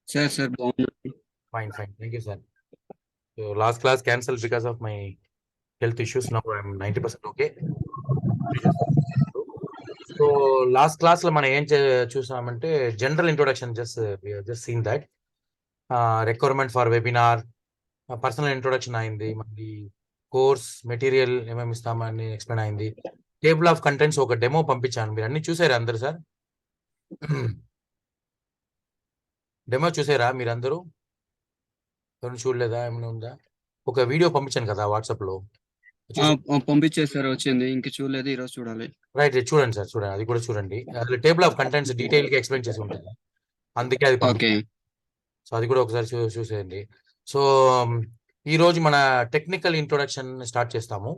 Sir, Fine. Thank you, sir. So last class cancelled because of my health issues. Now I'm 90% okay. So last class లో మనం ఏం చూసామంటే general introduction just seen that requirement for webinar personal introduction అయింది, మళ్ళీ course material ఏమేమి ఇస్తామని explain అయింది. Table of contents ఒక డెమో పంపించాను, మీరు అన్ని చూసారా అందరు సార్? డెమో చూసారా మీరందరూ? ఎవరు చూడలేదా? ఏమైనా ఉందా? ఒక వీడియో పంపించాను కదా వాట్సాప్ లో, పంపించేసారు, వచ్చింది. ఇంక చూడలేదు, ఈరోజు చూడాలి. రైట్, చూడండి సార్, చూడండి, అది కూడా చూడండి. అసలు టేబుల్ ఆఫ్ కంటెంట్స్ డీటెయిల్ గా ఎక్స్ప్లెయిన్ చేసి ఉంటుంది, అందుకే అది పంపించాను. సో అది కూడా ఒకసారి చూసేయండి. సో ఈ రోజు మన టెక్నికల్ ఇంట్రొడక్షన్ స్టార్ట్ చేస్తాము.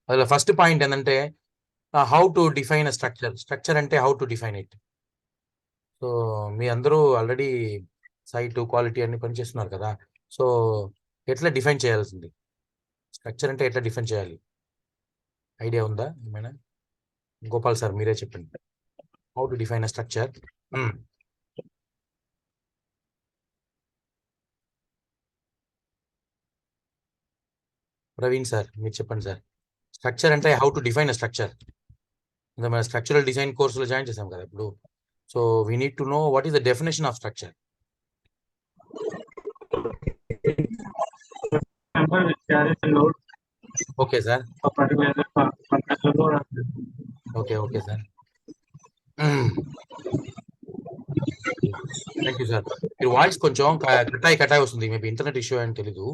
అసలు ఫస్ట్ పాయింట్ ఏంటంటే how to define a structure అంటే how to define it. So మీ అందరూ ఆల్రెడీ సైట్ క్వాలిటీ అన్ని పనిచేస్తున్నారు కదా, సో ఎట్లా డిఫైన్ చేయాల్సింది స్ట్రక్చర్ అంటే ఎట్లా డిఫైన్ చేయాలి ఐడియా ఉందా ఏమైనా? గోపాల్ సార్ మీరే చెప్పండి, how to define a structure. Praveen sir మీరు చెప్పండి సార్, స్ట్రక్చర్ అంటే how to define a structure. మన స్ట్రక్చరల్ డిజైన్ కోర్సులో జాయిన్ చేసాం కదా ఇప్పుడు. So we need to know what is the definition of structure. Okay sir, okay sir, thank you sir. మీరు voice కొంచెం కటాయి వస్తుంది, మేబీ ఇంటర్నెట్ ఇష్యూ అని తెలీదు,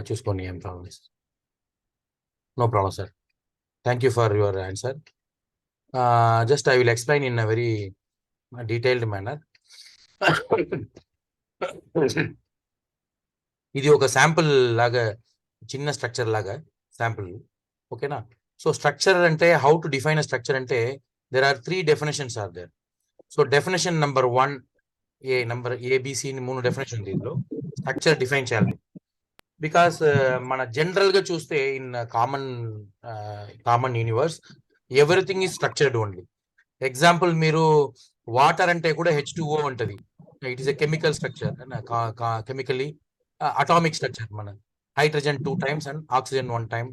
చూసుకోండి, ఏం problem. No problem sir, thank you for your answer. Just I will explain in a very detailed manner. ఇది ఒక sample లాగా, చిన్న స్ట్రక్చర్ లాగా శాంపుల్, ఓకేనా? సో స్ట్రక్చర్ అంటే how to define a structure అంటే there are 3 definitions are there. So definition number 1 number ABC 3 definition ఉంది ఇందులో స్ట్రక్చర్ డిఫైన్ చేయాలి. బికాస్ మన జనరల్ గా చూస్తే in common universe everything is structured only. Example మీరు వాటర్ అంటే కూడా H2O ఉంటుంది, it is a chemical structure, chemically atomic structure. మన hydrogen 2 times and oxygen 1 time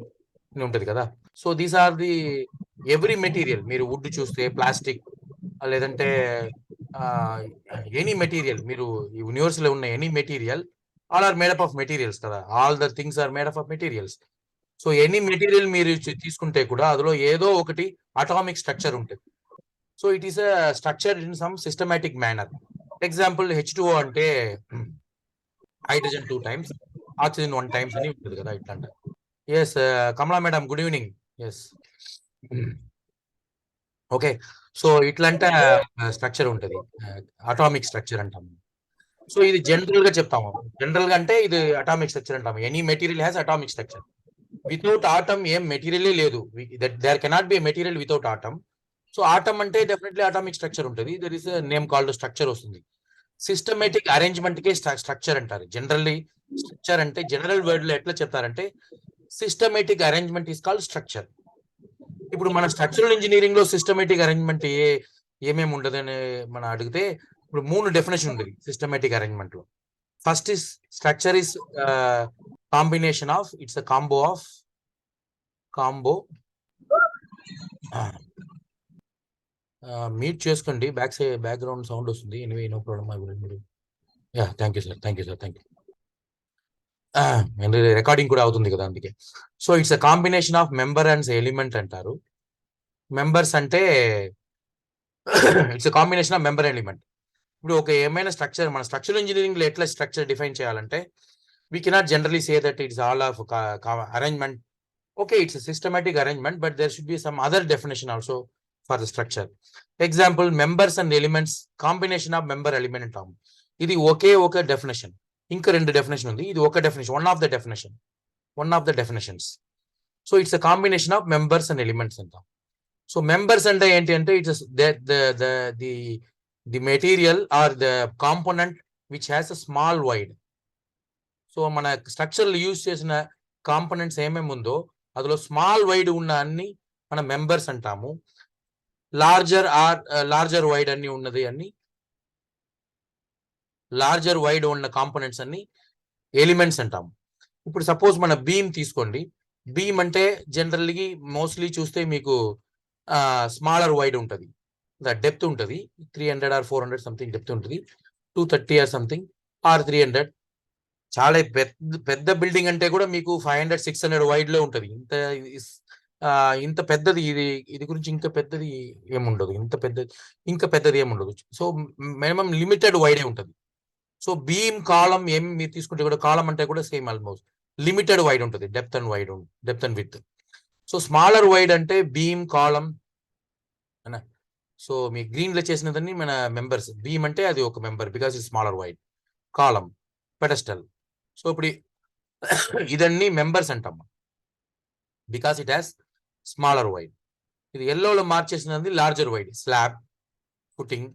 ఉంటుంది కదా. So these are the every material, మీరు వుడ్ చూస్తే ప్లాస్టిక్, లేదంటే ఎనీ మెటీరియల్, మీరు యూనివర్స్ లో ఉన్న any material, all are made up of materials కదా, all the things are made up of materials. So any material మీరు తీసుకుంటే కూడా అందులో ఏదో ఒకటి అటామిక్ స్ట్రక్చర్ ఉంటుంది. So it is a structure in some systematic manner. Example H2O అంటే హైడ్రోజన్ 2 times ఆక్సిజన్ 1 times అని ఉంటుంది కదా, ఇట్లా అంటారు. Yes Kamala madam, good evening. Yes, okay. So ఇట్లాంటి స్ట్రక్చర్ ఉంటుంది, అటామిక్ స్ట్రక్చర్ అంటాము. సో ఇది జనరల్ గా చెప్తాము, జనరల్ గా అంటే ఇది అటామిక్ స్ట్రక్చర్ అంటాము. Any material has atomic structure. Without atom ఏం మెటీరియలే లేదు, there cannot be a material without atom. So atom అంటే డెఫినెట్లీ అటామిక్ స్ట్రక్చర్ ఉంటుంది, there is name called structure వస్తుంది. సిస్టమేటిక్ అరేంజ్మెంట్ కే స్ట్రక్చర్ అంటారు. జనరల్లీ స్ట్రక్చర్ అంటే జనరల్ వర్డ్ లో ఎట్లా చెప్తారంటే systematic arrangement is called structure. ఇప్పుడు మన స్ట్రక్చరల్ ఇంజనీరింగ్ లో సిస్టమేటిక్ అరేంజ్మెంట్ ఏమేమి ఉండదని మనం అడిగితే ఇప్పుడు 3 డెఫినేషన్ ఉంది సిస్టమేటిక్ అరేంజ్మెంట్ లో. First is structure is combination of, it's a combo mute చేసుకోండి, బ్యాక్గ్రౌండ్ సౌండ్ వస్తుంది. Anyway no problem. Yeah, thank you sir, thank you. Recording కూడా అవుతుంది కదా అందుకే. So it's a combination of member and element అంటారు. Members అంటే it's a combination of member element. ఇప్పుడు ఒక ఏమైనా స్ట్రక్చర్, మన స్ట్రక్చరల్ ఇంజనీరింగ్ లో ఎట్లా స్ట్రక్చర్ డిఫైన్ చేయాలంటే we cannot generally say that it's all of arrangement. Okay, it's a systematic arrangement, but there should be some other definition also for the structure. Example, members and elements, combination of member element అంటాము. ఇది ఒకే ఒక definition, ఇంకా 2 definition ఉంది, ఇది ఒక definition, one of the definitions. So it's a combination of members and elements అంటాం. So members అంటే ఏంటి అంటే it's the material or the component which has a small wide. So మన స్ట్రక్చర్లు యూజ్ చేసిన కాంపోనెంట్స్ ఏమేమి ఉందో అందులో స్మాల్ వైడ్ ఉన్న అన్ని మన మెంబర్స్ అంటాము. లార్జర్ వైడ్ అన్ని ఉన్నది అన్ని లార్జర్ వైడ్ ఉన్న కాంపోనెంట్స్ అన్ని ఎలిమెంట్స్ అంటాం. ఇప్పుడు సపోజ్ మన బీమ్ తీసుకోండి. బీమ్ అంటే జనరల్లీ మోస్ట్లీ చూస్తే మీకు స్మాలర్ వైడ్ ఉంటుంది, డెప్త్ ఉంటుంది 300 or 400 సంథింగ్ డెప్త్ ఉంటుంది, 230 or సంథింగ్ ఆర్ 300. చాలా పెద్ద బిల్డింగ్ అంటే కూడా మీకు 500-600 వైడ్ లో ఉంటుంది. ఇంత పెద్దది ఇది గురించి ఇంకా పెద్దది ఏముండదు, ఇంకా పెద్దది ఏముండదు. సో మినిమం లిమిటెడ్ వైడే ఉంటుంది. సో బీమ్ కాలం ఏమి మీరు తీసుకుంటే కూడా కాలం అంటే కూడా సేమ్ ఆల్మోస్ట్ లిమిటెడ్ వైడ్ ఉంటుంది, depth and width. So smaller wide అంటే బీమ్ కాలం. సో మీ గ్రీన్ లో చేసినదాన్ని మన మెంబర్స్. బీమ్ అంటే అది ఒక member because it smaller wide. Column, pedestal. So ఇప్పుడు ఇదన్నీ మెంబర్స్ అంటాం because it has smaller wide. ఇది ఎల్లోలో మార్చేసినది larger wide. Slab, footing,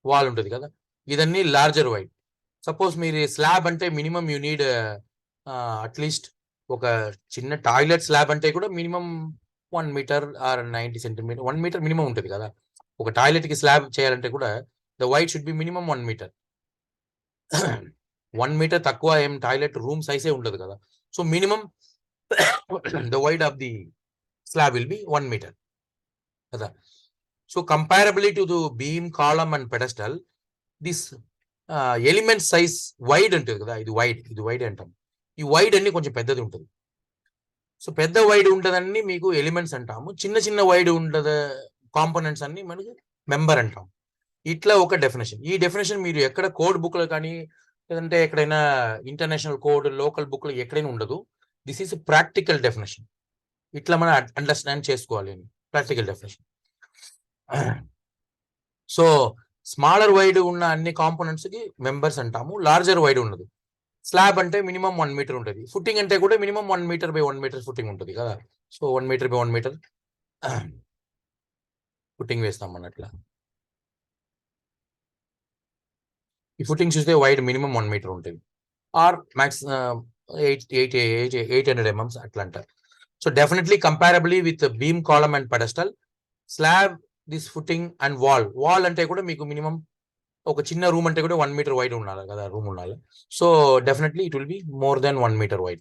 wall ఉంటుంది కదా, ఇదన్నీ లార్జర్ వైడ్. సపోజ్ మీరు స్లాబ్ అంటే మినిమం యూ నీడ్ అట్లీస్ట్ ఒక చిన్న టాయిలెట్ స్లాబ్ అంటే కూడా minimum 1 meter or 90 centimeter 1 meter minimum ఉంటుంది కదా. ఒక టాయిలెట్ కి స్లాబ్ చేయాలంటే కూడా the wide should be minimum 1 meter. 1 meter తక్కువ ఏం టాయిలెట్ రూమ్ సైజే ఉండదు కదా. So minimum the wide of the slab will be 1 meter కదా. So comparability to the beam, column and pedestal, this element size wide ఉంటుంది కదా, ఇది wide అంటాం. ఈ వైడ్ అన్ని కొంచెం పెద్దది ఉంటుంది. సో పెద్ద వైడ్ ఉంటుందన్నీ మీకు ఎలిమెంట్స్ అంటాము. చిన్న వైడ్ ఉండదు కాంపోనెంట్స్ అన్ని మనకి మెంబర్ అంటాం. ఇట్లా ఒక డెఫినేషన్. ఈ డెఫినేషన్ మీరు ఎక్కడ కోడ్ బుక్ లో కానీ లేదంటే ఎక్కడైనా ఇంటర్నేషనల్ కోడ్, లోకల్ బుక్ లో ఎక్కడైనా ఉండదు. This is practical definition. ఇట్లా మనం అండర్స్టాండ్ చేసుకోవాలి practical definition. So smaller wide ఉన్న అన్ని కాంపోనెంట్స్ కి మెంబర్స్ అంటాము. లార్జర్ వైడ్ ఉన్నది. స్లాబ్ అంటే మినిమం 1 meter ఉంటుంది. ఫుటింగ్ అంటే కూడా minimum 1 meter by 1 meter footing ఉంటుంది కదా. So 1 meter by 1 meter footing వేస్తాం అన్నట్లా. ఈ ఫుటింగ్ చూస్తే వైడ్ మినిమం 1 meter ఉంటుంది, ఆర్ మ్యాక్స్ 800 mm అట్లా అంటారు. So definitely కంపారబుల్లీ with beam, column and pedestal, slab, this footing and wall అంటే కూడా మీకు మినిమం ఒక చిన్న రూమ్ అంటే కూడా 1 meter వైడ్ ఉండాలి కదా, రూమ్ ఉండాలి. So definitely it will be more than 1 meter wide.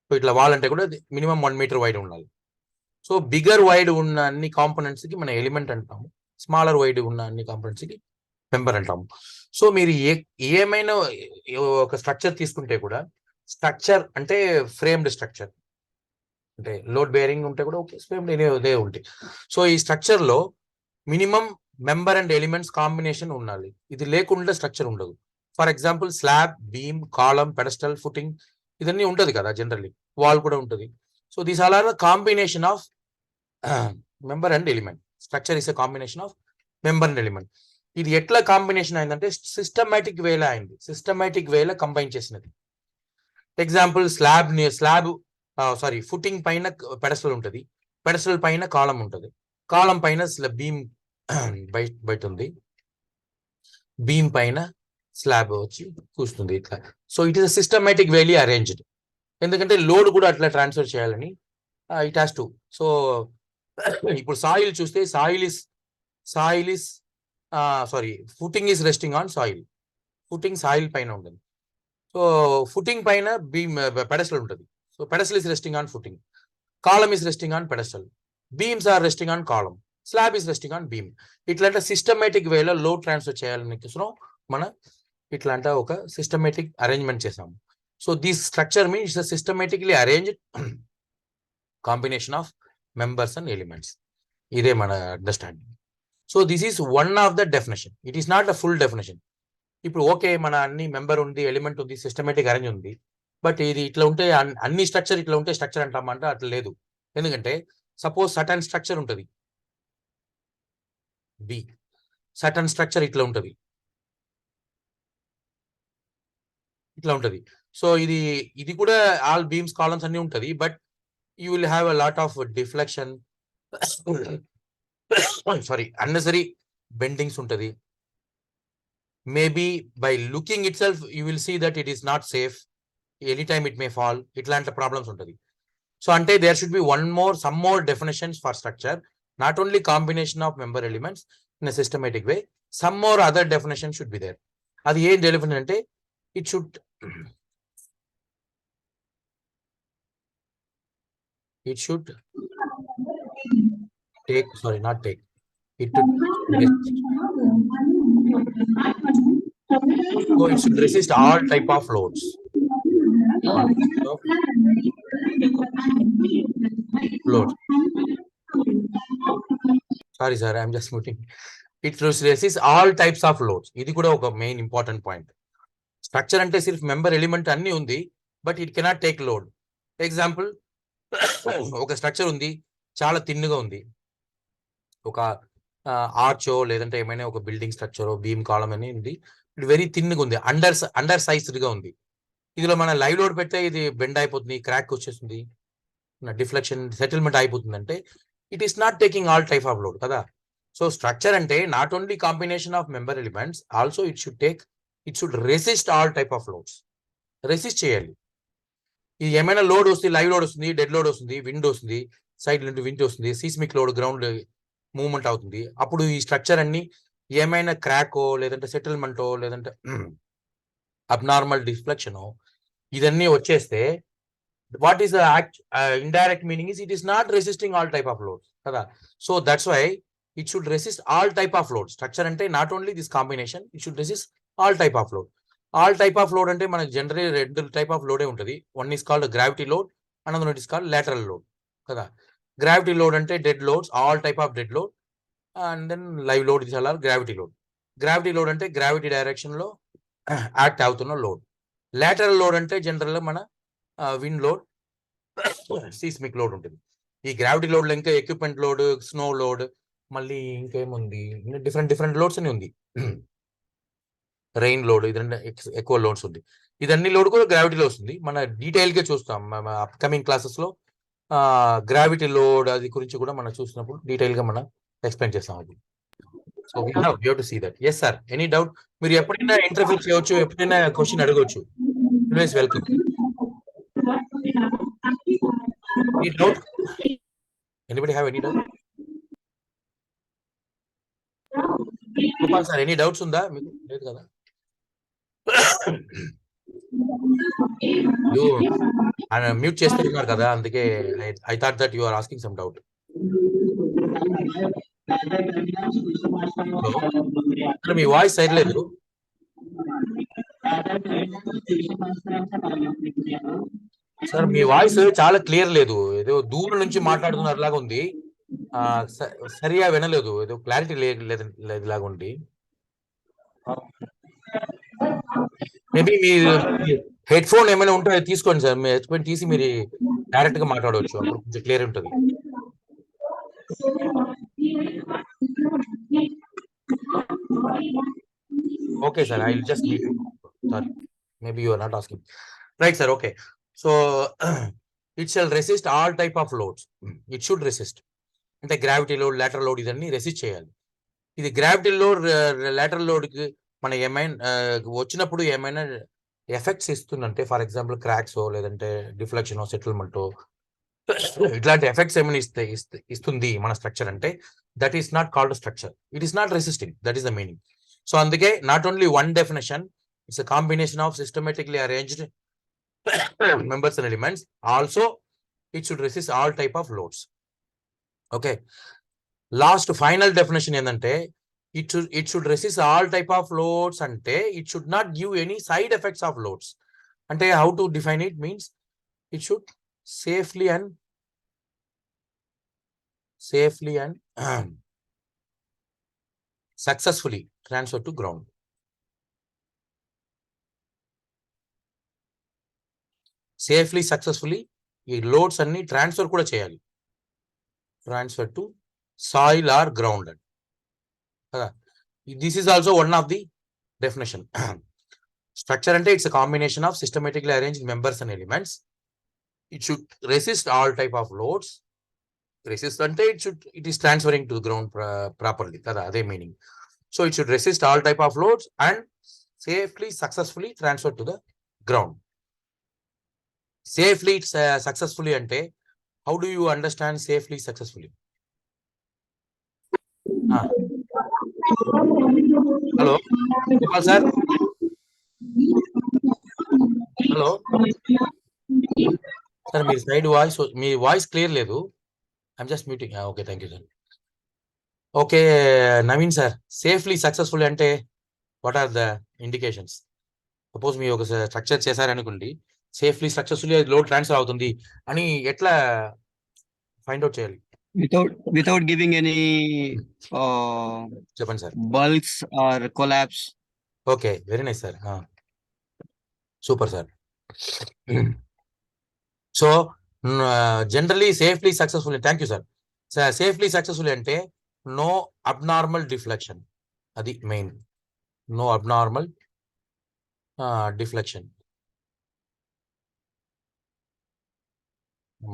So ఇట్లా వాల్ అంటే కూడా మినిమం 1 meter వైడ్ ఉండాలి. సో బిగర్ వైడ్ ఉన్న అన్ని కాంపోనెంట్స్ కి మనం ఎలిమెంట్ అంటాము. స్మాలర్ వైడ్ ఉన్న అన్ని కాంపోనెంట్స్ కి మెంబర్ అంటాము. సో మీరు ఏమైనా ఒక స్ట్రక్చర్ తీసుకుంటే కూడా, స్ట్రక్చర్ అంటే ఫ్రేమ్డ్ స్ట్రక్చర్ అంటే లోడ్ బేరింగ్ ఉంటే కూడా ఓకే, ఫ్రేమ్డ్ ఇదే ఉంటాయి. సో ఈ స్ట్రక్చర్ లో minimum member and elements combination ఉండాలి. ఇది లేకుండా స్ట్రక్చర్ ఉండదు. For example slab, beam, column, pedestal, footing ఇదన్నీ ఉంటుంది కదా జనరల్లీ. వాల్ కూడా ఉంటుంది. So these are the combination of member and element. Structure is a combination of member and element. ఇది ఎట్లా కాంబినేషన్ అయిందంటే సిస్టమేటిక్ వేలో అయింది. సిస్టమేటిక్ వేలో కంబైన్ చేసినది. ఎగ్జాంపుల్ ఫుటింగ్ పైన పెడస్టల్ ఉంటుంది, పెడస్టల్ పైన కాలం ఉంటుంది, కాలం పైన బీమ్ బయట ఉంది, బీమ్ పైన స్లాబ్ వచ్చి కూస్తుంది ఇట్లా. So it is systematically arranged. ఎందుకంటే లోడ్ కూడా అట్లా ట్రాన్స్ఫర్ చేయాలని ఇట్ హ్యాస్ టు. సో ఇప్పుడు సాయిల్ చూస్తే footing is resting on soil. Footing soil పైన ఉంటుంది. సో ఫుటింగ్ పైన బీమ్ పెడస్టల్ ఉంటుంది. So pedestal is resting on footing, column is resting on pedestal, beams are resting on column, slab is resting on beam. ఇట్లాంటి systematic వేలో load transfer చేయాలని కోసం మనం ఇట్లాంటి ఒక సిస్టమేటిక్ అరేంజ్మెంట్ చేసాము. So this structure means systematically arranged combination of members and elements. ఇదే మన understanding. So this is one of the definition. It is not a full definition. ఇప్పుడు ఓకే, మన అన్ని మెంబర్ ఉంది, ఎలిమెంట్ ఉంది, సిస్టమేటిక్ అరేంజ్ ఉంది, but ఇది ఇట్లా ఉంటే అన్ని స్ట్రక్చర్ ఇట్లా ఉంటే స్ట్రక్చర్ అంటామంటే అట్లా లేదు. ఎందుకంటే సపోజ్ సటన్ స్ట్రక్చర్ ఉంటుంది బి, సటన్ స్ట్రక్చర్ ఇట్లా ఉంటుంది. సో ఇది కూడా ఆల్ బీమ్స్, కాలమ్స్ అన్ని ఉంటుంది, but you will have a lot of deflection, unnecessary bendings ఉంటుంది. Maybe by looking it self you will see that it is not safe. Any time it may fall, ఇట్లాంటి problems ఉంటుంది. So అంటే there should be some more definitions for structure, not only combination of member elements in a systematic way, some more other definitions should be there. అది ఏం definition అంటే it should take, sorry, not take, it should so it should resist all type of loads. Load. Sorry sir, I'm just muting. It should resist all types of loads. ఇది కూడా ఒక main important point. Structure అంటే సిర్ఫ్ member element అన్ని ఉంది, but it cannot take load. Example, ఒక structure ఉంది, చాలా తిన్నుగా ఉంది, ఒక ఆర్చో లేదంటే ఏమైనా ఒక బిల్డింగ్ స్ట్రక్చర్ బీమ్ కాలం అని ఉంది, ఇట్ వెరీ థిన్గా ఉంది, అండర్ సైజ్డ్ గా ఉంది. ఇదిలో మన లైవ్ లోడ్ పెడితే ఇది బెండ్ అయిపోతుంది, క్రాక్ వచ్చేస్తుంది, డిఫ్లెక్షన్, సెటిల్మెంట్ అయిపోతుంది. అంటే it is not taking all type of load కదా. సో స్ట్రక్చర్ అంటే not only combination of member elements, also it should resist all type of loads. Resist చేయాలి. ఇది ఏమైనా లోడ్ వస్తుంది, లైవ్ లోడ్ వస్తుంది, డెడ్ లోడ్ వస్తుంది, విండ్ వస్తుంది, side నుండి విండ్ వస్తుంది, సీస్మిక్ లోడ్, గ్రౌండ్ మూవ్మెంట్ అవుతుంది, అప్పుడు ఈ స్ట్రక్చర్ అన్ని ఏమైనా క్రాకో లేదంటే సెటిల్మెంటో లేదంటే అబ్నార్మల్ డిఫ్లెక్షనో ఇదన్నీ వచ్చేస్తే what is indirect meaning is it is not resisting all type of loads కదా. So that's why it should resist all type of load. Structure అంటే not only this combination, it should resist all type of load. All type of load అంటే మనకి generally రెండు type of లోడే ఉంటుంది. One is called gravity load, another one is called lateral load కదా. Gravity load అంటే dead loads, all type of dead load, and then live load is all gravity load. Gravity load అంటే gravity direction లో act అవుతున్న లోడ్. Lateral load అంటే general మన wind load, seismic load ఉంటుంది. ఈ గ్రావిటీ లోడ్ లో ఇంకా ఎక్విప్మెంట్ లోడ్, స్నో లోడ్, మళ్ళీ ఇంకేముంది, డిఫరెంట్ లోడ్స్ అని ఉంది, రెయిన్ లోడ్, ఇదంటే ఎక్కువ లోడ్స్ ఉంది. ఇదన్నీ లోడ్ కూడా గ్రావిటీలో వస్తుంది. మన డీటెయిల్ గా చూస్తాం అప్కమింగ్ క్లాసెస్ లో. గ్రావిటీ లోడ్ అది గురించి కూడా మనం చూసినప్పుడు డీటెయిల్ గా మనం ఎక్స్ప్లెయిన్ చేస్తాం అది. So we have to see that. Yes sir, any doubt? మీరు ఎప్పుడైనా ఇంటర్వ్యూ చేయవచ్చు, ఎప్పుడైనా క్వశ్చన్ అడగవచ్చు. Always welcome. Any doubt? Anybody have any doubt? Gopal sir, any doubts ఉందా మీకు? లేదు కదా. మ్యూట్ చేస్తున్నారు కదా, అందుకే I thought that you are asking some doubt. మీ వాయిస్ సరిలేదు సార్, మీ వాయిస్ చాలా క్లియర్ లేదు, ఏదో దూరం నుంచి మాట్లాడుతున్నారు లాగా ఉంది, సరిగా వినలేదు, ఏదో క్లారిటీ లేదు లాగా ఉంది. మేబీ మీ హెడ్ ఫోన్ ఏమైనా ఉంటే అది తీసుకోండి సార్, మీ హెడ్ ఫోన్ తీసి మీరు డైరెక్ట్ గా మాట్లాడవచ్చు, అప్పుడు కొంచెం క్లియర్ ఉంటుంది. Okay sir, I will just mute you. Sorry, maybe you are not asking. Right sir, okay. So it shall resist all type of loads. It should resist అంటే gravity load, lateral load ఇదన్నీ resist చేయాలి. ఇది gravity load, lateral load కి మన ఏమైనా వచ్చినప్పుడు ఏమైనా effects ఇస్తుందంటే, ఫర్ ఎగ్జాంపుల్ క్రాక్స్ లేదంటే డిఫ్లెక్షన్, సెటిల్మెంట్, ఇట్లాంటి ఎఫెక్ట్స్ ఏమైనా ఇస్తుంది మన స్ట్రక్చర్ అంటే, that is not called structure, it is not resisting, that is the meaning. So అందుకే not only one definition, it's a combination of systematically arranged members and elements, also it should resist all type of loads. Okay, last final definition ఏంటంటే it should resist all type of loads అంటే it should not give any side effects of loads. అంటే how to define it means it should safely and successfully transfer to ground. Safely successfully ఈ loads అన్ని transfer కూడా చేయాలి, transfer to soil or ground కదా. This is also one of the definition. Structure అంటే it's a combination of systematically arranged members and elements. It should resist all type of loads. Resist అంటే it is transferring to ground properly కదా, అదే meaning. So it should resist all type of loads and safely successfully transfer to the ground. Safely successfully అంటే how do you understand safely successfully? Hello Gopal sir, hello sir, మీరు side voice, మీ voice clear లేదు. I'm just meeting. Okay, thank you sir. Okay Naveen sir, safely successful అంటే what are the indications? Suppose మీరు ఒక structure చేశారనుకోండి, safely successfully load transfer అవుతుంది అని ఎట్లా ఫైండ్ అవుట్ చేయాలి? without giving any చెప్పండి sir. bulks or collapse. Okay, very nice sir, super sir. So generally safely successful, thank you sir. Safely successful అంటే no abnormal deflection, అది main. No abnormal deflection.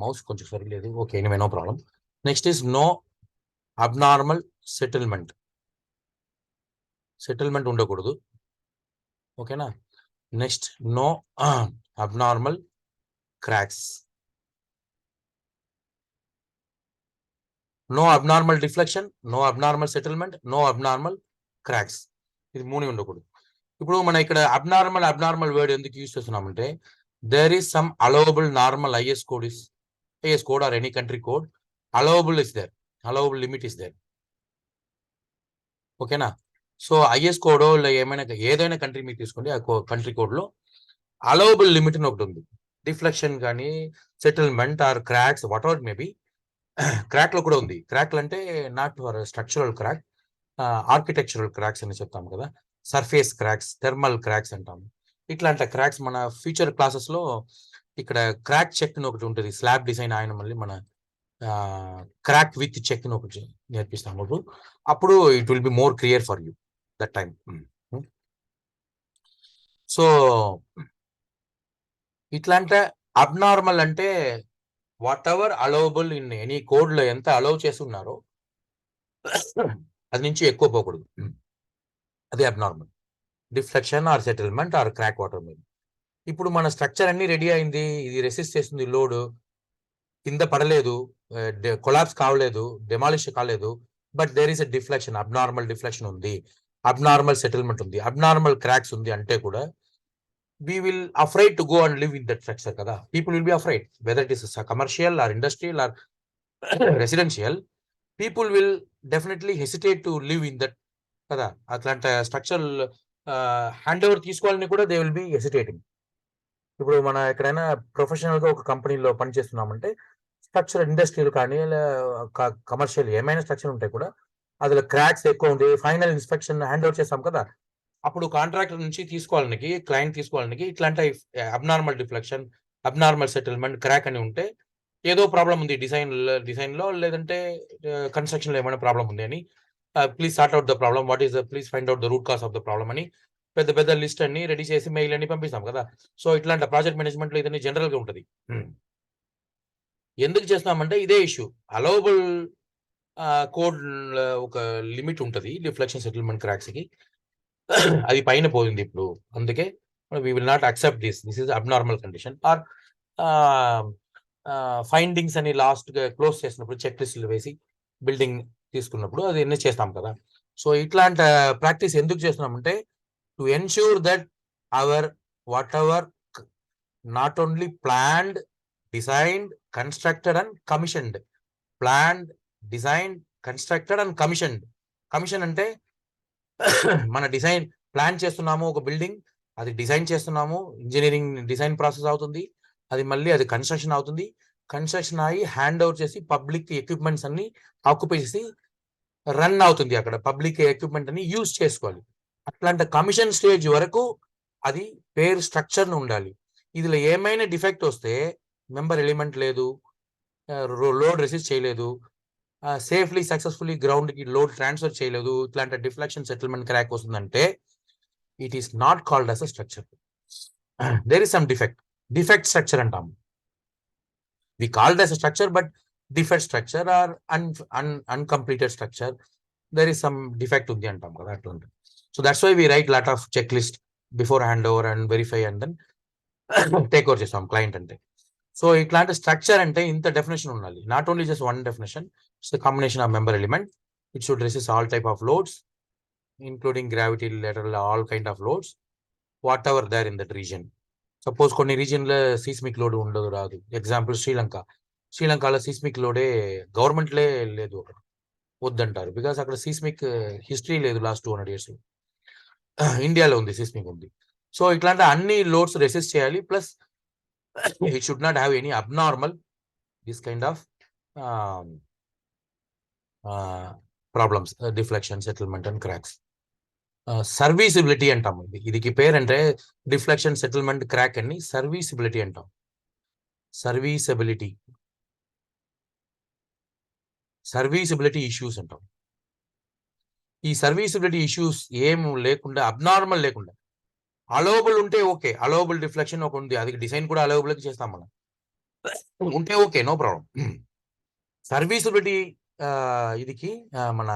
Mouse కొంచెం సరిలేదు. Okay, anyway, no problem. Next is no abnormal settlement. Settlement ఉండకూడదు, ఓకేనా. Next no abnormal cracks. No abnormal deflection, no abnormal settlement, no abnormal cracks. ఇది మూడు ఉండకూడదు. ఇప్పుడు మనం ఇక్కడ అబ్నార్మల్ వర్డ్ ఎందుకు యూజ్ చేస్తున్నామంటే, there is some allowable normal IS code or any country code. Allowable is there, allowable limit is there, ఓకేనా. So IS code ఏదైనా కంట్రీ మీరు తీసుకోండి, ఆ కంట్రీ కోడ్ లో అలౌవబుల్ లిమిట్ అని ఒకటి ఉంది. డిఫ్లెక్షన్ కానీ settlement or cracks whatever maybe. Crack లో కూడా ఉంది. క్రాక్లు అంటే not for structural crack, architectural cracks అని చెప్తాం కదా, సర్ఫేస్ క్రాక్స్, థెర్మల్ క్రాక్స్ అంటాము. ఇట్లాంటి క్రాక్స్ మన ఫ్యూచర్ క్లాసెస్ లో ఇక్కడ క్రాక్ చెక్ అని ఒకటి ఉంటుంది. స్లాబ్ డిజైన్ ఆయన మళ్ళీ మన క్రాక్ విత్ చెక్ అని ఒకటి నేర్పిస్తాము. అప్పుడు it will be more clear for you that time. So ఇట్లాంటి అబ్నార్మల్ అంటే whatever allowable in any code లో ఎంత అలౌ చేస్తున్నారో అది నుంచి ఎక్కువ పోకూడదు, అదే అబ్నార్మల్. Deflection or settlement or crack water మీద. ఇప్పుడు మన స్ట్రక్చర్ అన్ని రెడీ అయింది, ఇది రెసిస్ట్ చేస్తుంది, లోడ్ కింద పడలేదు, కొలాప్స్ కావలేదు, డెమాలిష్ కాలేదు, but there is a deflection, abnormal deflection ఉంది, అబ్నార్మల్ సెటిల్మెంట్ ఉంది, అబ్నార్మల్ క్రాక్స్ ఉంది అంటే కూడా we will afraid to go and live in that structure kada. People will be afraid, whether it is commercial or industrial or residential. People will definitely hesitate to live in that kada. Atlanta structural handover తీసుకోవాలని కూడా they will be hesitating. ఇప్పుడు మన ఎక్కడైనా professional గా ఒక కంపెనీలో పని చేస్తున్నామంటే, స్ట్రక్చర్ ఇండస్ట్రియల్ కానీ కమర్షియల్ ఏమైనా స్ట్రక్చర్ ఉంటాయి కూడా, అందులో క్రాక్స్ ఎక్కువ ఉంది, ఫైనల్ ఇన్స్పెక్షన్ హ్యాండ్ ఓవర్ చేస్తాం కదా, అప్పుడు కాంట్రాక్టర్ నుంచి తీసుకోవాలనికి, క్లయింట్ తీసుకోవాలనికి ఇట్లాంటి abnormal deflection, abnormal settlement, crack అని ఉంటే ఏదో ప్రాబ్లం ఉంది డిజైన్ లో, లేదంటే కన్స్ట్రక్షన్ లో ఏమైనా ప్రాబ్లం ఉంది అని, please sort out the problem, what is the, please find out the root cause of the problem అని పెద్ద పెద్ద లిస్ట్ అన్ని రెడీ చేసి మెయిల్ అన్ని పంపిస్తాం కదా. సో ఇట్లాంటి ప్రాజెక్ట్ మేనేజ్మెంట్ లో ఇదన్నీ జనరల్ గా ఉంటుంది. ఎందుకు చేస్తున్నామంటే ఇదే ఇష్యూ. అలౌవబుల్ కోడ్ ఒక లిమిట్ ఉంటుంది డిఫ్లెక్షన్, సెటిల్మెంట్, క్రాక్స్ కి, అది పైన పోయింది ఇప్పుడు. అందుకే we will not accept this is abnormal condition. Or findings అని లాస్ట్ గా క్లోజ్ చేసినప్పుడు చెక్ లిస్టులు వేసి బిల్డింగ్ తీసుకున్నప్పుడు అది ఎన్ని చేస్తాం కదా. సో ఇట్లాంటి ప్రాక్టీస్ ఎందుకు చేస్తున్నామంటే, to ensure that hour what ever not only planned, designed, constructed and commissioned. Planned, designed, constructed and commissioned. Commission అంటే మన డిజైన్ ప్లాన్ చేస్తున్నాము ఒక బిల్డింగ్, అది డిజైన్ చేస్తున్నాము, ఇంజనీరింగ్ డిజైన్ ప్రాసెస్ అవుతుంది, అది మళ్ళీ అది కన్స్ట్రక్షన్ అవుతుంది, కన్స్ట్రక్షన్ అయ్యి హ్యాండ్ ఓవర్ చేసి పబ్లిక్ ఎక్విప్మెంట్స్ అన్ని ఆక్యుపై చేసి రన్ అవుతుంది. అక్కడ పబ్లిక్ ఎక్విప్మెంట్ అని యూజ్ చేసుకోవాలి. అట్లాంటి కమిషన్ స్టేజ్ వరకు అది పేర్ స్ట్రక్చర్ ఉండాలి. ఇదిలో ఏమైనా డిఫెక్ట్ వస్తే, మెంబర్ ఎలిమెంట్ లేదు, లోడ్ రెసిస్ట్ చేయలేదు, సేఫ్లీ సక్సెస్ఫుల్లీ గ్రౌండ్ కి లోడ్ ట్రాన్స్ఫర్ చేయలేదు, ఇట్లాంటి డిఫ్లెక్షన్, సెటిల్మెంట్, క్రాక్ వస్తుందంటే it is not called as a structure. There is some defect structure అంటాము. We called as a structure, but defect structure or uncompleted structure, there is some defect ఉంది అంటాం కదా, అట్లా ఉంటుంది. So that's why we write lot of check list before hand over and verify and then take over చేస్తాం client అంటే. So ఇట్లాంటి structure అంటే ఇంత డెఫినేషన్ ఉండాలి. Not only just one definition, it's combination of member element. It should resist all type of loads, including gravity, lateral, all kind of loads, whatever there in that reason. Suppose కొన్ని రీజియన్లో seismic load ఉండదు, రాదు. Example శ్రీలంకలో seismic లోడే గవర్నమెంట్లే లేదు, వద్దంటారు. Because అక్కడ seismic history లేదు last 200 years. ఇండియాలో ఉంది, సీస్మిక్ ఉంది. సో ఇట్లాంటి అన్ని లోడ్స్ రెసిస్ట్ చేయాలి. Plus it should not have any abnormal this kind of problems, deflection, settlement and cracks. Serviceability అంటాం. ఇదికి పేరంటే డిఫ్లెక్షన్, సెటిల్మెంట్, క్రాక్ అని సర్వీసిబిలిటీ అంటాం. సర్వీసిబిలిటీ ఇష్యూస్ అంటాం. ఈ సర్వీసిబిలిటీ ఇష్యూస్ ఏం లేకుండా, అబ్నార్మల్ లేకుండా, అలోబుల్ ఉంటే ఓకే. అలోబుల్ డిఫ్లెక్షన్ ఒక ఉంది, అది డిజైన్ కూడా అలోబుల్ చేస్తాం మనం, ఉంటే ఓకే, నో ప్రాబ్లం. సర్వీసిబిలిటీ ఇదికి మన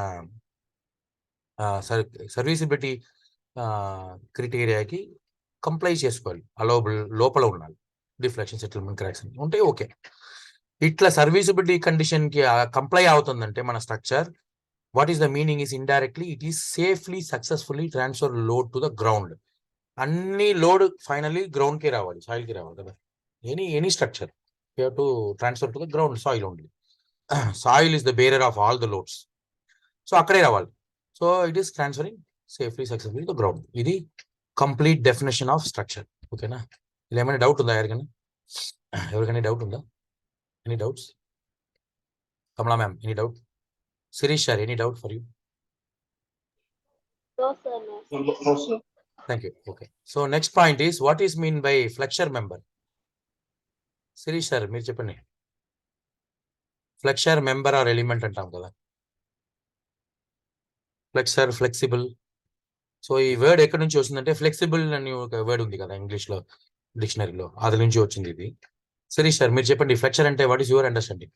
సర్వీసిబిలిటీ క్రైటీరియాకి కంప్లై చేసుకోవాలి. అలోబుల్ లోపల ఉండాలి. డిఫ్లెక్షన్, సెటిల్మెంట్, క్రాక్స్ ఉంటే ఓకే. ఇట్లా సర్వీసిబిలిటీ కండిషన్కి కంప్లై అవుతుందంటే మన structure, what is the meaning is indirectly it is safely, successfully transfer load to the ground. అన్ని లోడ్ ఫైనల్లీ గ్రౌండ్కి రావాలి, సాయిల్కి రావాలి కదా. Any structure you have to transfer to the ground, soil only. Soil is the bearer of all the loads. So అక్కడే రావాలి. So it is transferring safely, successfully to the ground. ఇది complete definition of structure. ఓకేనా? ఇలా ఏమైనా doubt ఉందా ఎవరికైనా doubt ఉందా? Any doubts? Kamala ma'am, any doubt? Sirish sir, any doubt for you? No, sir. No, sir. Thank you. Okay. So next point is, what is mean by flexure member? Sirish sir, మీరు చెప్పండి. Flexure member or element అంటాం కదా. Flexure, flexible. So ఈ word ఎక్కడి నుంచి వచ్చిందంటే, flexible అని ఒక వర్డ్ ఉంది కదా ఇంగ్లీష్లో, డిక్షనరీలో, అది నుంచి వచ్చింది ఇది. శిరీష్ సార్, మీరు చెప్పండి, ఫ్లెక్చర్ అంటే what is your understanding?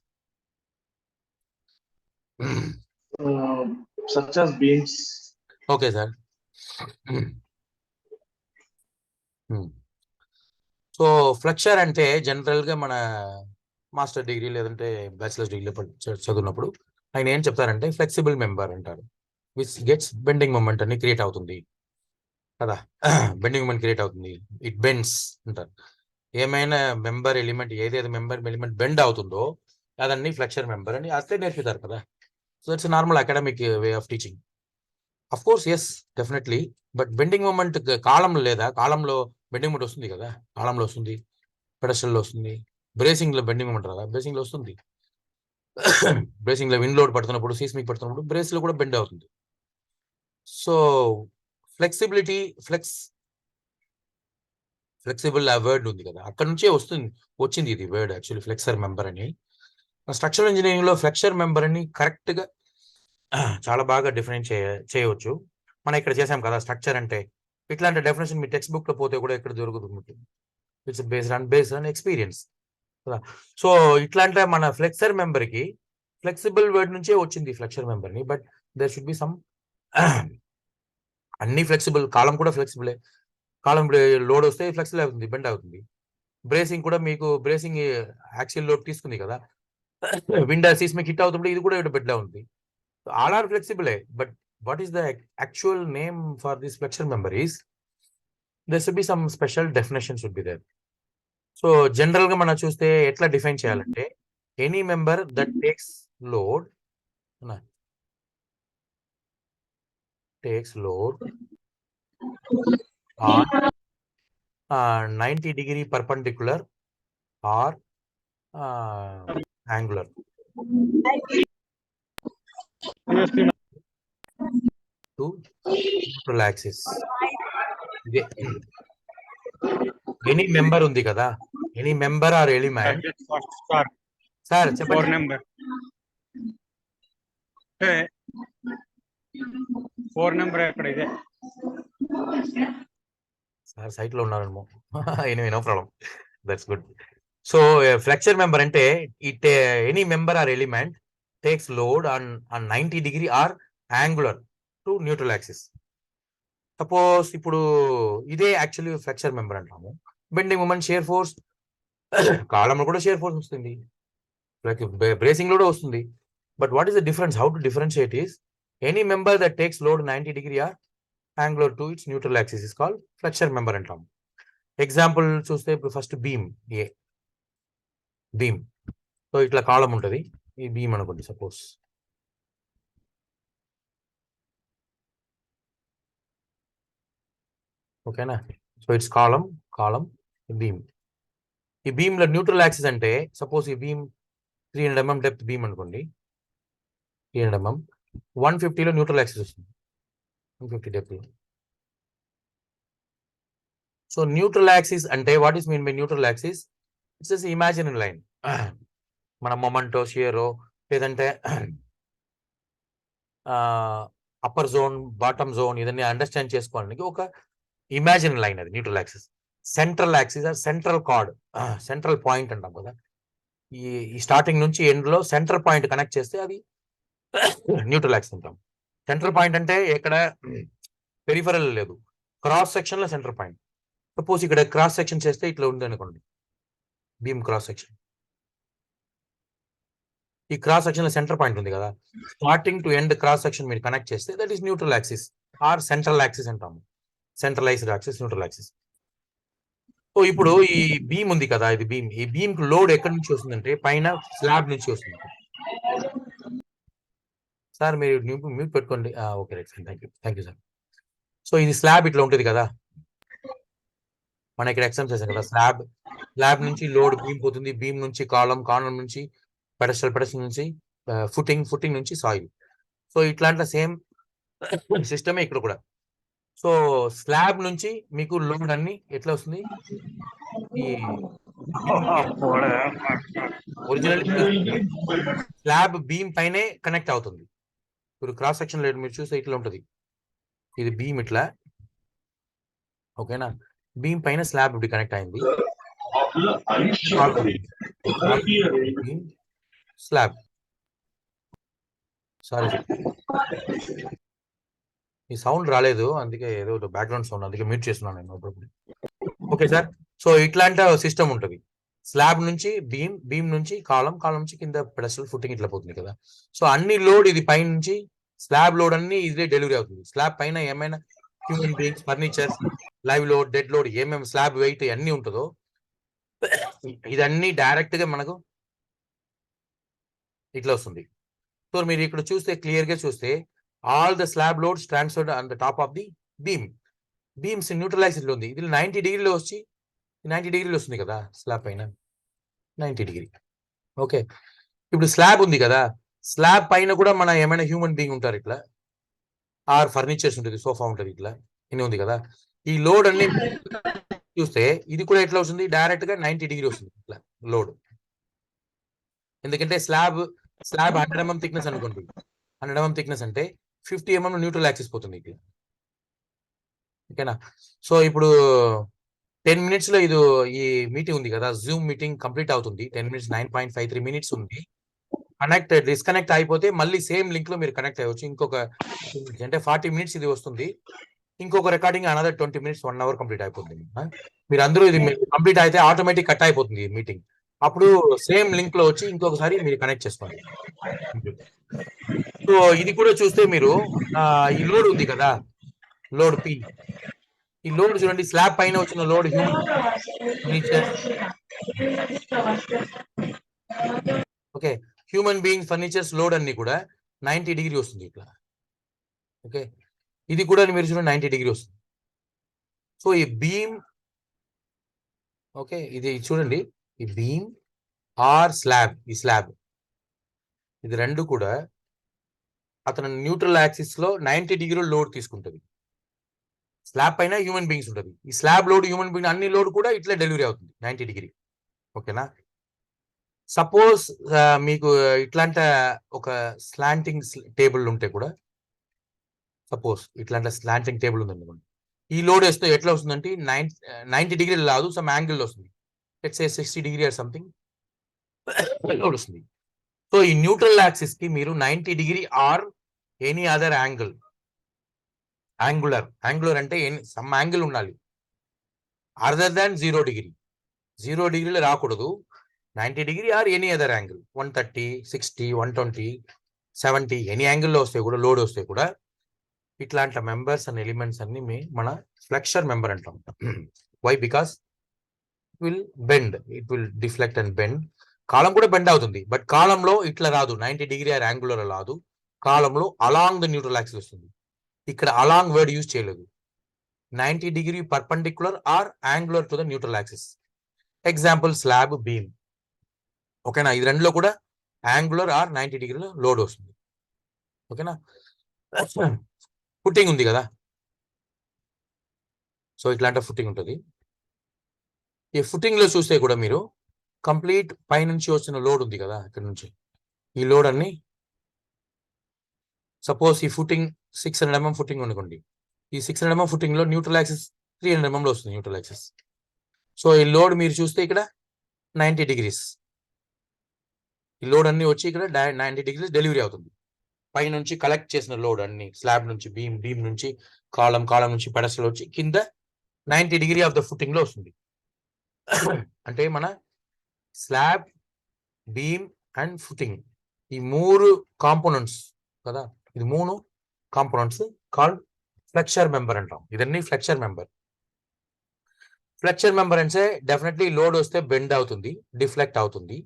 Such as beams. Okay sir. So flexure అంటే జనరల్గా మన మాస్టర్ డిగ్రీ లేదంటే బ్యాచిలర్స్ డిగ్రీ చదువున్నప్పుడు ఆయన ఏం చెప్తారంటే, ఫ్లెక్సిబుల్ మెంబర్ అంటారు. విచ్ గెట్స్ బెండింగ్ మూమెంట్ అని క్రియేట్ అవుతుంది కదా. బెండింగ్ మూమెంట్ క్రియేట్ అవుతుంది, ఇట్ బెండ్స్ అంటారు. ఏమైనా మెంబర్ ఎలిమెంట్, ఏదైతే మెంబర్ ఎలిమెంట్ బెండ్ అవుతుందో అదన్నీ ఫ్లెక్చర్ మెంబర్ అని అట్లే నేర్పుతారు కదా. So it's normal academic way of teaching. Of course yes, definitely. But bending moment కాలం లేదా, కాలంలో బెండింగ్ మూమెంట్ వస్తుంది కదా, కాలంలో వస్తుంది, పెడస్టల్లో వస్తుంది. బ్రేసింగ్లో బెండింగ్ మూమెంట్ రాదా? బ్రేసింగ్లో వస్తుంది. బ్రేసింగ్లో విండ్ లోడ్ పడుతున్నప్పుడు, సీస్మిక్ పడుతున్నప్పుడు బ్రేస్లో కూడా బెండ్ అవుతుంది. సో ఫ్లెక్సిబిలిటీ, ఫ్లెక్సిబుల్ ఆ వర్డ్ ఉంది కదా, అక్కడ నుంచే వచ్చింది ఇది వర్డ్ యాక్చువల్లీ, ఫ్లెక్సర్ మెంబర్ అని. స్ట్రక్చరల్ ఇంజనీరింగ్లో ఫ్లెక్చర్ మెంబర్ అని కరెక్ట్గా చాలా బాగా డిఫైన్ చేయవచ్చు. మనం ఇక్కడ చేసాం కదా. స్ట్రక్చర్ అంటే ఇట్లాంటి డెఫినేషన్ మీ టెక్స్ట్ బుక్లో పోతే కూడా ఇక్కడ దొరుకుతుంది. It's based on experience. So ఇట్లాంటి మన ఫ్లెక్సర్ మెంబర్కి ఫ్లెక్సిబుల్ వర్డ్ నుంచే వచ్చింది ఫ్లెక్చర్ మెంబర్ని. But there should be some, అన్ని ఫ్లెక్సిబుల్, కాలం కూడా ఫ్లెక్సిబులే. కాలం లోడ్ వస్తే ఫ్లెక్సిబుల్ అవుతుంది, బెండ్ అవుతుంది. బ్రేసింగ్ కూడా మీకు బ్రేసింగ్ యాక్సిల్ లోడ్ తీసుకుంది కదా, విండ్ సీస్మిక్ హిట్ అవుతుంటే ఇది కూడా బెండ్ అవుతుంది. ఆల్ ఆర్ ఫ్లెక్సిబులే. But what is the actual name for this flexure member is, there should be some special definition should be there. So general గా మనం చూస్తే ఎట్లా డిఫైన్ చేయాలంటే, any member that takes load on 90 degree perpendicular or angular to neutral axis. Any member ఉంది కదా, any member or element. Sir చెప్పండి. 4 number 4 number ఎక్కడ ఇదే సార్ సైట్ లో ఉన్నారేమో. Anyway, no problem, that's good. So flexure member అంటే it any member or element takes load on 90 degree or angular to neutral axis. Suppose ఇప్పుడు ఇదే actually flexure member అంటాము. Bending moment, shear force కాలంలో కూడా shear force వస్తుంది, like bracing లో కూడా వస్తుంది. But what is the difference? How to differentiate is any member that takes load 90 degree or angular to its neutral axis is called flexure member అంటాం. Example చూస్తే ఇప్పుడు first beam, a beam, so ఇట్లా కాలం ఉంటుంది, ఈ beam అనుకోండి suppose. ఓకేనా? So it's column, column, beam. ఈ beam లో న్యూట్రల్ యాక్సిస్ అంటే సపోజ్ ఈ బీమ్ 300 mm డెప్త్ బీమ్ అనుకోండి, 300 mm, 150లో న్యూట్రల్ యాక్సిస్ వస్తుంది, 150 డెప్త్. సో న్యూట్రల్ యాక్సిస్ అంటే what is mean by neutral axis? It's imaginary line. మన మొమెంటో, షియరో, లేదంటే అప్పర్ జోన్, బాటమ్ జోన్, ఇదన్నీ అండర్స్టాండ్ చేసుకోవడానికి ఒక ఇమాజినరీ లైన్ అది neutral axis. Central axis, central card, central point అంటాం కదా, ఈ స్టార్టింగ్ నుంచి ఎండ్ లో సెంట్రల్ పాయింట్ కనెక్ట్ చేస్తే అది న్యూట్రల్ యాక్సిస్ అంటాం. సెంట్రల్ పాయింట్ అంటే ఎక్కడ పెరిఫరల్ లేదు, క్రాస్ సెక్షన్ లో సెంట్రల్ పాయింట్. సపోజ్ ఇక్కడ క్రాస్ సెక్షన్ చేస్తే ఇట్లా ఉంది అనుకోండి, బీమ్ క్రాస్ సెక్షన్. ఈ క్రాస్ సెక్షన్ లో సెంటర్ పాయింట్ ఉంది కదా, starting to end cross section మీరు కనెక్ట్ చేస్తే that is neutral axis or central axis అంటాము. Centralised axis, neutral axis. So ఇప్పుడు ఈ బీమ్ ఉంది కదా, ఇది బీమ్, ఈ బీమ్ కు లోడ్ ఎక్కడి నుంచి వస్తుందంటే పైన స్లాబ్ నుంచి వస్తుంది. సార్ మీరు మ్యూట్ పెట్టుకోండి. Okay right sir, thank you sir. So ఇది స్లాబ్ ఇట్లా ఉంటుంది కదా, మన ఇక్కడ ఎగ్జామ్ చేసాం కదా, స్లాబ్ నుంచి లోడ్ బీమ్ పోతుంది, బీమ్ నుంచి కాలం, కాలం నుంచి పెడస్టల్ నుంచి ఫుటింగ్ నుంచి సాయిల్. సో ఇట్లాంటి సేమ్ సిస్టమే ఇక్కడ కూడా. సో స్లాబ్ నుంచి మీకు లోడ్ అన్ని ఎట్లా వస్తుంది, ఈ ఒరిజినల్ స్లాబ్ బీమ్ పైనే కనెక్ట్ అవుతుంది. ఇప్పుడు క్రాస్ సెక్షన్ లేదు మీరు చూస్తే ఇట్లా ఉంటుంది, ఇది బీమ్ ఇట్లా, ఓకేనా, బీమ్ పైన స్లాబ్ ఇప్పుడు కనెక్ట్ అయింది, స్లాబ్. సారీ ఈ సౌండ్ రాలేదు, అందుకే ఏదో బ్యాక్గ్రౌండ్ సౌండ్, అందుకే మ్యూట్ చేస్తున్నాను నేను. ఓకే సార్, సో ఇట్లాంటి సిస్టమ్ ఉంటుంది. స్లాబ్ నుంచి బీమ్ నుంచి కాలం నుంచి కింద పెడస్టల్ ఫుటింగ్ ఇట్లా పోతుంది కదా. సో అన్ని లోడ్ ఇది పై నుంచి స్లాబ్ లోడ్ అన్ని ఇదే డెలివరీ అవుతుంది. స్లాబ్ పైన ఏమైనా human beings, furniture, live load, dead load, ఏమేమి స్లాబ్ వెయిట్ అన్ని ఉంటుందో ఇదన్నీ డైరెక్ట్ గా మనకు ఇట్లా వస్తుంది. సో మీరు ఇక్కడ చూస్తే క్లియర్ గా చూస్తే all the slab loads transferred on the top of the beam. Beams neutral axis లో ఉంది, ఇది 90 డిగ్రీలో వచ్చి 90 డిగ్రీలో వస్తుంది కదా స్లాబ్ పైన 90 డిగ్రీ. ఓకే, ఇప్పుడు స్లాబ్ ఉంది కదా, స్లాబ్ పైన కూడా మన ఏమైనా హ్యూమన్ బీయింగ్ ఉంటారు ఇట్లా, ఆర్ ఫర్నిచర్స్ ఉంటుంది, సోఫా ఉంటుంది, ఇట్లా ఇన్ని ఉంది కదా. ఈ లోడ్ అన్ని చూస్తే ఇది కూడా ఎట్లా వస్తుంది, డైరెక్ట్ గా 90 డిగ్రీ వస్తుంది ఇట్లా లోడ్. ఎందుకంటే స్లాబ్ 100 mm థిక్నెస్ అనుకోండి, 100 mm థిక్నెస్ అంటే 50 mm న్యూట్రల్ యాక్సిస్ పోతుంది ఇట్లా. ఓకేనా? సో ఇప్పుడు 10 minutes లో ఇది ఈ మీటింగ్ ఉంది కదా, జూమ్ మీటింగ్ కంప్లీట్ అవుతుంది. 10 minutes 9.53 minutes ఉంది. డిస్కనెక్ట్ అయిపోతే మళ్ళీ సేమ్ లింక్ లో మీరు కనెక్ట్ అయ్యవచ్చు. ఇంకొక అంటే 40 minutes ఇది వస్తుంది. ఇంకొక recording another 20 minutes, 1 hour complete అయిపోతుంది. మీరు అందరూ ఇది కంప్లీట్ అయితే ఆటోమేటిక్ కట్ అయిపోతుంది ఈ మీటింగ్. అప్పుడు సేమ్ లింక్ లో వచ్చి ఇంకొకసారి మీరు కనెక్ట్ చేసుకోండి. సో ఇది కూడా చూస్తే మీరు ఈ లోడ్ ఉంది కదా, లోడ్ పి, ఈ లోడ్ చూడండి, స్లాబ్ పైన వచ్చిన load human furniture, okay, human being furnitures load అన్ని కూడా 90 డిగ్రీ వస్తుంది ఇట్లా. ఓకే, ఇది కూడా మీరు చూడండి 90 డిగ్రీ వస్తుంది. సో ఈ బీమ్, ఓకే, ఇది చూడండి, ఈ బీమ్ ఆర్ స్లాబ్, ఈ స్లాబ్ ఇది రెండు కూడా అతను న్యూట్రల్ యాక్సిస్ లో 90 డిగ్రీ లోడ్ తీసుకుంటుంది. స్లాబ్ పైన హ్యూమన్ బీయింగ్స్ ఉంటుంది, ఈ స్లాబ్ లోడ్ హ్యూమన్ బీయింగ్ అన్ని లోడ్ కూడా ఇట్లా డెలివరీ అవుతుంది 90 డిగ్రీ. ఓకేనా? సపోజ్ మీకు ఇట్లాంటి ఒక స్లాంటింగ్ టేబుల్ ఉంటే కూడా, సపోజ్ ఇట్లాంటి స్లాంటింగ్ టేబుల్ ఉంది అనుకోండి, ఈ లోడ్ వేస్తే ఎట్లా వస్తుందంటే 90 డిగ్రీలు రాదు, సమ్ యాంగిల్ వస్తుంది, let's say 60 degree or something load వస్తుంది. సో ఈ న్యూట్రల్ యాక్సిస్ కి మీరు 90 degree or any other angle, angular అంటే సమ్ యాంగిల్ ఉండాలి అదర్ దాన్ 0 డిగ్రీ. 0 డిగ్రీలు రాకూడదు. 90 degree or any other angle 130, 60, 120, 70 any యాంగిల్లో వస్తే కూడా లోడ్ వస్తే కూడా ఇట్లాంటి మెంబర్స్ అండ్ ఎలిమెంట్స్ అన్ని మన ఫ్లెక్చర్ మెంబర్ అంటాం. Why? Because will bend, it will deflect and bend. Column కూడా బెండ్ అవుతుంది, బట్ కాలంలో ఇట్లా రాదు, 90 డిగ్రీ ఆర్ యాంగులర్ రాదు. కాలంలో అలాంగ్ ద న్యూట్రల్ యాక్సిస్ వస్తుంది. ఇక్కడ అలాంగ్ వర్డ్ యూజ్ చేయలేదు. 90 degree perpendicular or angular to the neutral axis. Example slab, beam. ఓకేనా? ఇది రెండులో కూడా యాంగులర్ ఆర్ 90 డిగ్రీలో లోడ్ వస్తుంది. ఓకేనా? ఫుట్టింగ్ ఉంది కదా, సో ఇట్లాంటి ఫుట్టింగ్ ఉంటుంది. ఈ ఫుట్టింగ్ లో చూస్తే కూడా మీరు కంప్లీట్ పైనుంచి వచ్చిన లోడ్ ఉంది కదా, ఇక్కడ నుంచి ఈ లోడ్ అన్ని, సపోజ్ ఈ ఫుట్టింగ్ 600 mm ఫుట్టింగ్ అనుకోండి. ఈ 600 mm ఫుట్టింగ్ లో న్యూట్రల్ యాక్సిస్ 300 mm లో వస్తుంది న్యూట్రల్ యాక్సిస్. సో ఈ లోడ్ మీరు చూస్తే ఇక్కడ 90 డిగ్రీస్, ఈ లోడ్ అన్ని వచ్చి ఇక్కడ 90 డిగ్రీస్ డెలివరీ అవుతుంది. పైనుంచి కలెక్ట్ చేసిన లోడ్ అన్ని, స్లాబ్ నుంచి బీమ్, బీమ్ నుంచి కాలం, కాలం నుంచి పెడస్టల్ వచ్చి కింద 90 డిగ్రీ ఆఫ్ ద ఫుట్టింగ్ లో వస్తుంది. అంటే మన స్లాబ్, బీమ్ అండ్ ఫుటింగ్, ఈ 3 కాంపోనెంట్స్ కదా, ఇది 3 కాంపోనెంట్స్ కాల్డ్ ఫ్లెక్చర్ మెంబర్ అంటాం. ఇదన్నీ ఫ్లెక్చర్ మెంబర్. ఫ్లెక్చర్ మెంబర్ అంటే డెఫినెట్లీ లోడ్ వస్తే బెండ్ అవుతుంది, డిఫ్లెక్ట్ అవుతుంది.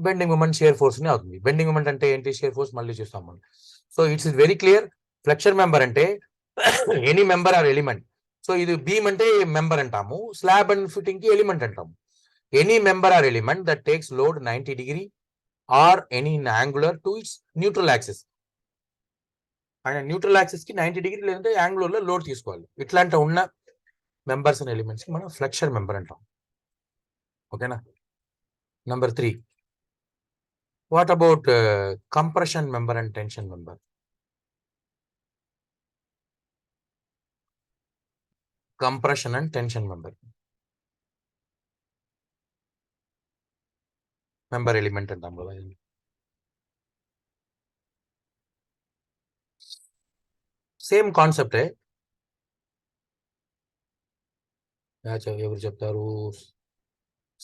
బెండింగ్ మూమెంట్ షేర్ ఫోర్స్ ని అవుతుంది. బెండింగ్ మూమెంట్ అంటే ఏంటి, షేర్ ఫోర్స్ మళ్ళీ చూస్తాం మనం. So it's very clear. Flexure member అంటే any member or element. So ఇది బీమ్ అంటే మెంబర్ అంటాము, స్లాబ్ అండ్ ఫిట్టింగ్ కి ఎలిమెంట్ అంటాము. Any member or element that takes load 90 degree or any angular to its neutral axis. ఆయన neutral axis కి 90 degree లేదంటే angular లో లోడ్ తీసుకోవాలి. ఇట్లాంటి ఉన్న మెంబర్స్ అండ్ ఎలిమెంట్స్ కి మనం ఫ్లెక్చర్ మెంబర్ అంటాం. ఓకేనా? Number 3, what about compression member and tension member? Compression and tension member, member element అంటాం కదా. సేమ్ కాన్సెప్టే. ఎవరు చెప్తారు?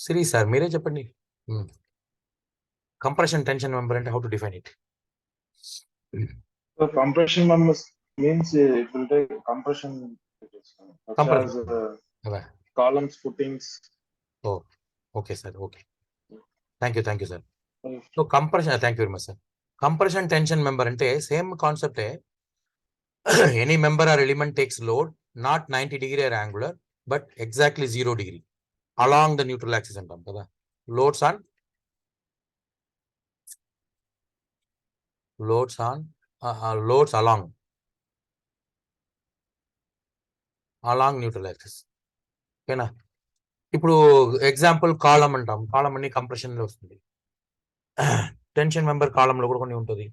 శ్రీ సార్, మీరే చెప్పండి. కంప్రెషన్ టెన్షన్ మెంబర్ అంటే how to define it? So compression members means it will take compression such as columns, footings. Oh, okay sir, okay. Thank you sir. So compression, thank you very much sir. Compression tension member ante same concept e. Any member or element takes load not 90 degree or angular but exactly 0 degree along the neutral axis antam kada. Loads along neutral axis. ఓకేనా? ఇప్పుడు example కాలం అంటాం, కాలం అన్ని compression లో వస్తుంది. Tension member కాలం లో కూడా కొన్ని ఉంటుంది.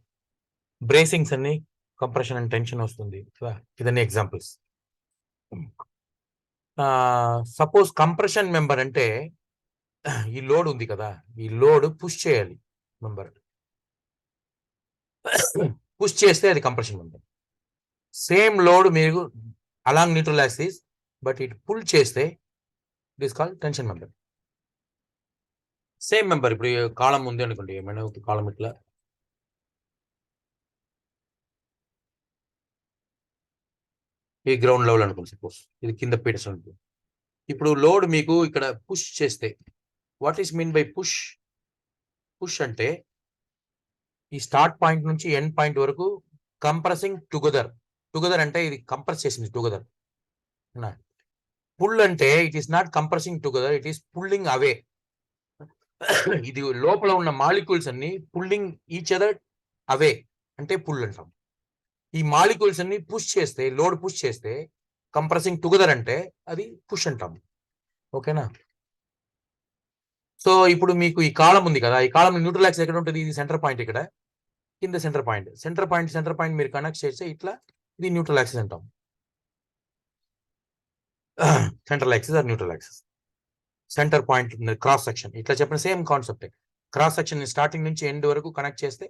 బ్రేసింగ్స్ అన్ని కంప్రెషన్ అండ్ టెన్షన్ వస్తుంది. ఇదన్నీ ఎగ్జాంపుల్స్. సపోజ్ కంప్రెషన్ మెంబర్ అంటే ఈ లోడ్ ఉంది కదా, ఈ లోడ్ పుష్ చేయాలి మెంబర్. పుష్ చేస్తే అది కంప్రెషన్ మెంబర్. సేమ్ లోడ్ మీరు along neutral axis but it pull చేస్తే it is called tension member. Same member. ఇప్పుడు కాలం ఉంది అనుకోండి, ఏమైనా ఒక కాలం ఇట్లా ఈ గ్రౌండ్ లెవెల్ అనుకోండి, సపోజ్ ఇది కింద పీటర్స్ ఉంటుంది. ఇప్పుడు లోడ్ మీకు ఇక్కడ పుష్ చేస్తే, what is mean by push? Push అంటే ఈ స్టార్ట్ పాయింట్ నుంచి ఎండ్ పాయింట్ వరకు కంప్రెసింగ్ టుగెదర్. టుగెదర్ అంటే ఇది కంప్రెస్ చేసింది టుగెదర్. పుల్ అంటే it is not compressing together, it is pulling away. ఇది లోపల ఉన్న మాలిక్యూల్స్ అన్ని పుల్లింగ్ ఈచ్ అదర్ అవే అంటే పుల్ అంటాం. ఈ మాలిక్యూల్స్ అన్ని పుష్ చేస్తే, లోడ్ పుష్ చేస్తే కంప్రెసింగ్ టుగెదర్ అంటే అది పుష్ అంటాం. ఓకేనా? సో ఇప్పుడు మీకు ఈ కాలం ఉంది కదా, ఈ కాలం న్యూట్రల్ యాక్సిస్ ఎక్కడ ఉంటుంది? ఇది సెంటర్ పాయింట్, ఇక్కడ కింద సెంటర్ పాయింట్. సెంటర్ పాయింట్ మీరు కనెక్ట్ చేస్తే ఇట్లా ఇది న్యూట్రల్ యాక్సిస్ అంటాం. Central axis or neutral axis. Centre point cross section ఇట్లా చెప్పిన same concept. Cross section starting నుంచి ఎండ్ వరకు కనెక్ట్ చేస్తే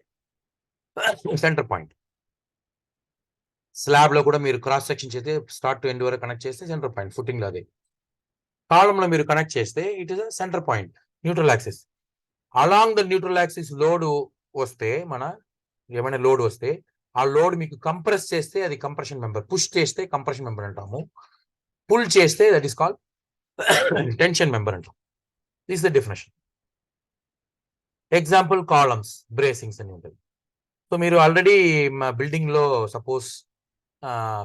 సెంటర్ పాయింట్. స్లాబ్ లో కూడా మీరు క్రాస్ సెక్షన్ చేస్తే స్టార్ట్ టు ఎండ్ వరకు కనెక్ట్ చేస్తే సెంటర్ పాయింట్. ఫుటింగ్ లో అదే. కాలంలో మీరు కనెక్ట్ చేస్తే it is a centre point, neutral axis. Along the neutral axis load వస్తే, మన ఏమైనా లోడ్ వస్తే ఆ లోడ్ మీకు కంప్రెస్ చేస్తే అది కంప్రెషన్ మెంబర్, పుష్ చేస్తే కంప్రెషన్ మెంబర్ అంటాము, పుల్ చేస్తే that is called tension member అంటాం. This the definition. Example columns, bracings అని ఉంటుంది. సో మీరు ఆల్రెడీ మా బిల్డింగ్ లో సపోజ్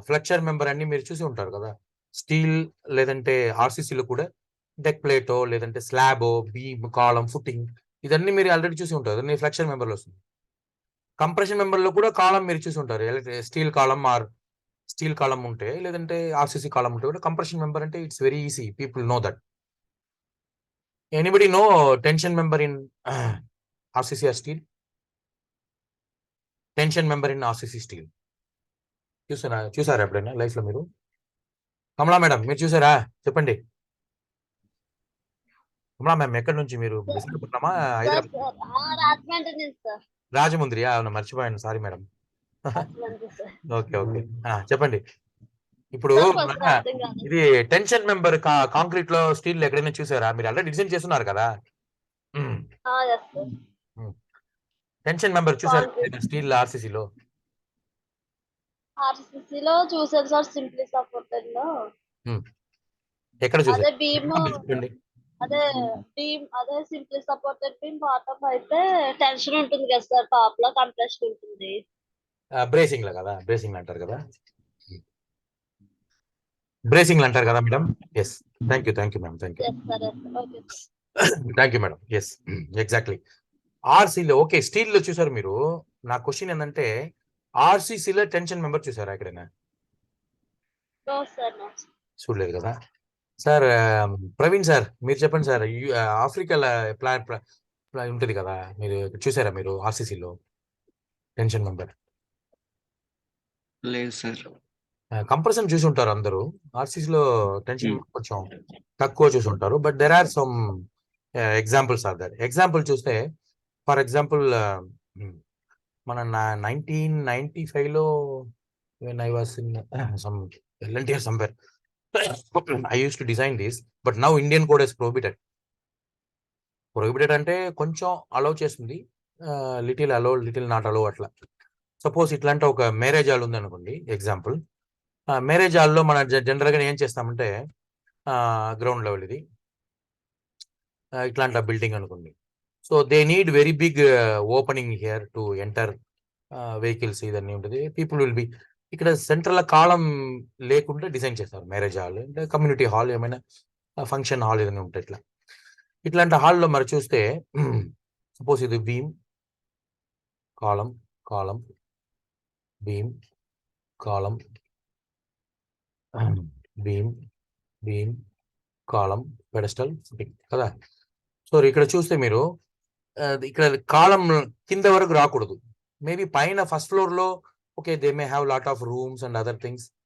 ఫ్లెక్చర్ మెంబర్ అన్ని మీరు చూసి ఉంటారు కదా, స్టీల్ లేదంటే ఆర్సీసీలో కూడా డెక్ ప్లేటో లేదంటే స్లాబో, బీమ్, కాలం, ఫుటింగ్, ఇదన్నీ మీరు ఆల్రెడీ చూసి ఉంటారు. అన్ని ఫ్లెక్చర్ మెంబర్లో వస్తుంది. కంప్రెషన్ మెంబర్లో కూడా కాలం మీరు చూసి ఉంటారు. Steel column or steel column ఉంటే లేదంటే ఆర్సీసీ కాలం ఉంటే కూడా కంప్రెషన్ మెంబర్ అంటే it's very easy, people know that. Anybody know tension member in RCC steel? Tension member in RCC steel చూసారా ఎప్పుడైనా లైఫ్ లో మీరు? కమలా మేడం మీరు చూసారా? చెప్పండి. కమలా మ్యామ్ ఎక్కడి నుంచి మీరు? విశాఖపట్నమా, హైదరాబాద్? రాజమండ్రి. అవును, మర్చిపోయాను, సారీ మేడం. ఓకే ఓకే, చెప్పండి. ఇప్పుడు ఇది టెన్షన్ మెంబర్ కాంక్రీట్ లో, స్టీల్ ఎక్కడైనా చూసారా మీరు? ఆల్రెడీ డిజైన్ చేస్తున్నారు కదా. టెన్షన్ మెంబర్ చూసారు స్టీల్ ఆర్సీసీలో? ఆర్సీసీలో చూసాను సార్, సింప్లీ సపోర్టెడ్ లో. ఎక్కడ చూసారు? అదే బీమ్, అదే సింప్లీ సపోర్టెడ్ బీమ్ బాటమ్ అయితే టెన్షన్ ఉంటుంది కదా సార్, టాప్ లో కంప్రెషన్ ఉంటుంది. బ్రేసింగ్ లో కదా, బ్రేసింగ్ అంటారు కదా, బ్రేసింగ్ అంటారు కదా madam. Yes, thank you madam, thank you madam. Yes, exactly. ఆర్సీలో ఓకే, స్టీల్ లో చూసారు మీరు. నా క్వశ్చన్ ఏంటంటే ఆర్సీసీలో టెన్షన్ మెంబర్ చూసారా ఎక్కడైనా? చూడలేదు కదా సార్. ప్రవీణ్ సార్ మీరు చెప్పండి సార్. ఆఫ్రికాలో ప్లాంట్ ఉంటుంది కదా, మీరు చూసారా మీరు ఆర్సీసీలో టెన్షన్ మెంబర్? లేదు సార్. కంప్రెషన్ చూసి ఉంటారు అందరూ, ఆర్సీసీలో టెన్షన్ కొంచెం తక్కువ చూసి ఉంటారు. But there are some examples are there. Example చూస్తే ఫర్ ఎగ్జాంపుల్ మన 1995లో when I was in some L&T or somewhere, I used to design this, but now Indian code is prohibited. అంటే కొంచెం అలౌ చేస్తుంది, little allow, little not allow అట్లా. Suppose ఇట్లాంటి ఒక marriage hall ఉంది అనుకోండి, ఎగ్జాంపుల్. మ్యారేజ్ హాల్లో మన జనరల్గా ఏం చేస్తామంటే గ్రౌండ్ లెవెల్ ఇది ఇట్లాంటి బిల్డింగ్ అనుకోండి. So they need very big opening here to enter vehicles, ఇదన్నీ ఉంటుంది. పీపుల్ విల్ బి ఇక్కడ సెంట్రల్ కాలం లేకుండా డిజైన్ చేస్తారు మ్యారేజ్ హాల్, అంటే కమ్యూనిటీ హాల్, ఏమైనా ఫంక్షన్ హాల్ ఏదైనా ఉంటాయి. ఇట్లాంటి హాల్లో మరి చూస్తే సపోజ్ ఇది beam, column, column, beam, column, beam, beam, column, pedestal, footing కదా. సో ఇక్కడ చూస్తే మీరు ఇక్కడ కాలం కింద వరకు రాకూడదు. మేబీ పైన ఫస్ట్ ఫ్లోర్ లో okay, they may have lot of rooms and other things,